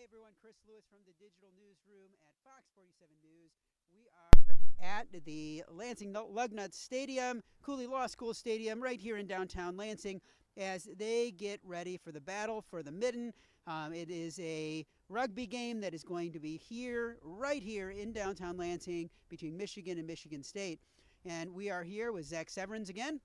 everyone, Chris Lewis from the Digital Newsroom at Fox 47 News. We are at the Lansing Lugnuts Stadium, Cooley Law School Stadium, right here in downtown Lansing, as they get ready for the battle for the Mitten. It is a rugby game that is going to be here, right here in downtown Lansing, between Michigan and Michigan State. And we are here with Zach Severns again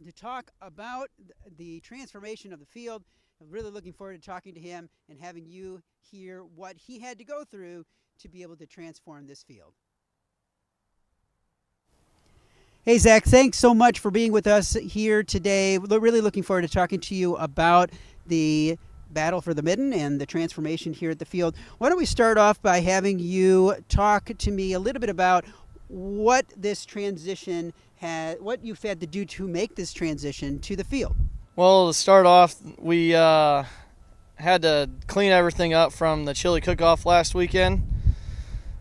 to talk about the transformation of the field. I'm really looking forward to talking to him and having you hear what he had to go through to be able to transform this field. Hey, Zach, thanks so much for being with us here today. We're really looking forward to talking to you about the battle for the Mitten and the transformation here at the field. Why don't we start off by having you talk to me a little bit about what this transition what you've had to do to make this transition to the field. Well, to start off, we had to clean everything up from the chili cook-off last weekend.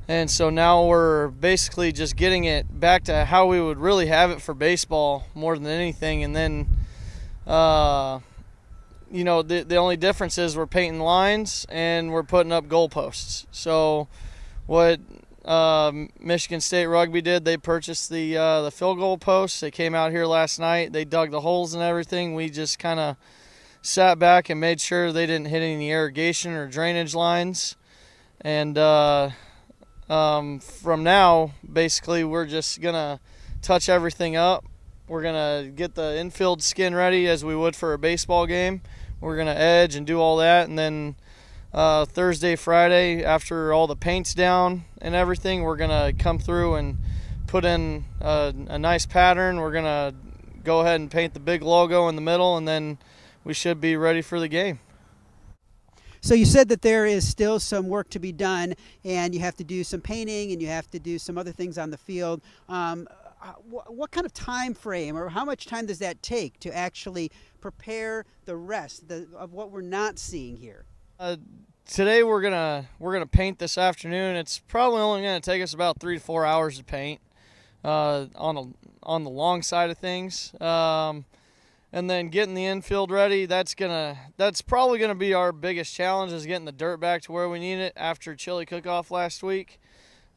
And so now we're basically just getting it back to how we would really have it for baseball more than anything. And then, you know, the only difference is we're painting lines and we're putting up goalposts. So what Michigan State Rugby did, they purchased the field goal posts. They came out here last night. They dug the holes and everything. We just kind of sat back and made sure they didn't hit any irrigation or drainage lines. And from now, basically, we're just going to touch everything up. We're going to get the infield skin ready as we would for a baseball game. We're going to edge and do all that. And then Thursday, Friday, after all the paint's down and everything, we're going to come through and put in a nice pattern. We're going to go ahead and paint the big logo in the middle, and then we should be ready for the game. So you said that there is still some work to be done, and you have to do some painting, and you have to do some other things on the field. What kind of time frame, or how much time does that take to actually prepare the rest of what we're not seeing here? Today we're gonna paint this afternoon. It's probably only gonna take us about 3 to 4 hours to paint on the long side of things. And then getting the infield ready, that's probably gonna be our biggest challenge, is getting the dirt back to where we need it after chili cook-off last week.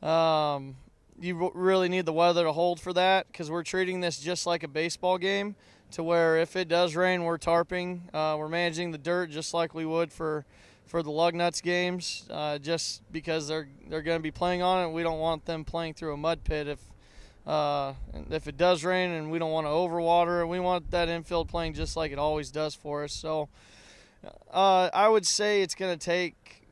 You really need the weather to hold for that, because we're treating this just like a baseball game, to where if it does rain, we're tarping. We're managing the dirt just like we would for the Lugnuts games, just because they're going to be playing on it. We don't want them playing through a mud pit if it does rain, and we don't want to overwater it. We want that infield playing just like it always does for us. So I would say it's going to take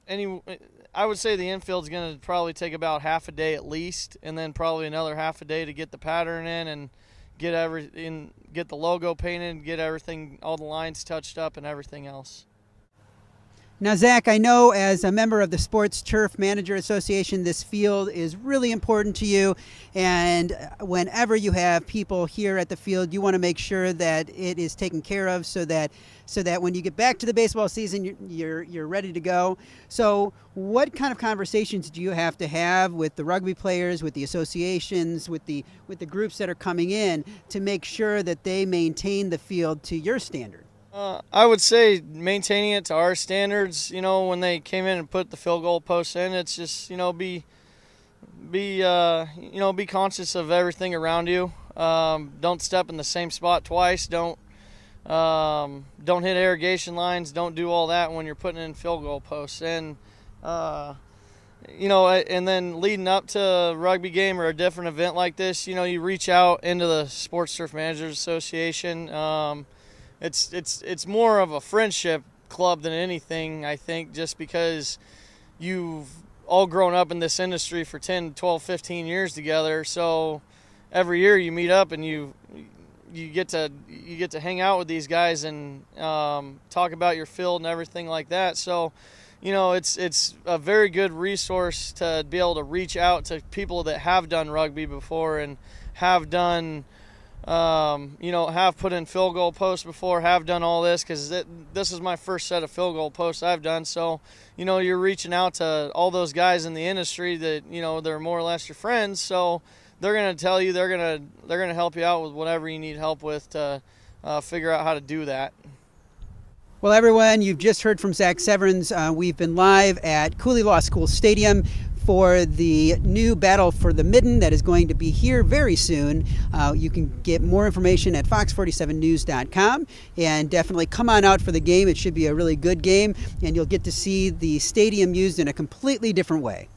I would say the infield's going to probably take about half a day at least, and then probably another half a day to get the pattern in and get the logo painted, get everything, all the lines touched up and everything else. Now, Zach, I know as a member of the Sports Turf Manager Association, this field is really important to you, and whenever you have people here at the field, you want to make sure that it is taken care of so that when you get back to the baseball season, you're ready to go. So what kind of conversations do you have to have with the rugby players, with the associations, with the groups that are coming in, to make sure that they maintain the field to your standard? I would say maintaining it to our standards. You know, when they came in and put the field goal posts in, it's just, you know, be conscious of everything around you. Don't step in the same spot twice. Don't hit irrigation lines. Don't do all that when you're putting in field goal posts. And you know, and then leading up to a rugby game or a different event like this, you know, you reach out into the Sports Turf Managers Association. It's more of a friendship club than anything, I think, just because you've all grown up in this industry for 10, 12, 15 years together. So every year you meet up and you get to hang out with these guys and talk about your field and everything like that. So, you know, it's a very good resource to be able to reach out to people that have done rugby before and have done you know, have put in field goal posts before, have done all this, because this is my first set of field goal posts I've done. So, you know, you're reaching out to all those guys in the industry that, you know, they're more or less your friends. So they're going to tell you, they're going to help you out with whatever you need help with to figure out how to do that. Well, everyone, you've just heard from Zach Severns. We've been live at Cooley Law School Stadium for the new battle for the Mitten that is going to be here very soon. You can get more information at fox47news.com, and definitely come on out for the game. It should be a really good game, and you'll get to see the stadium used in a completely different way.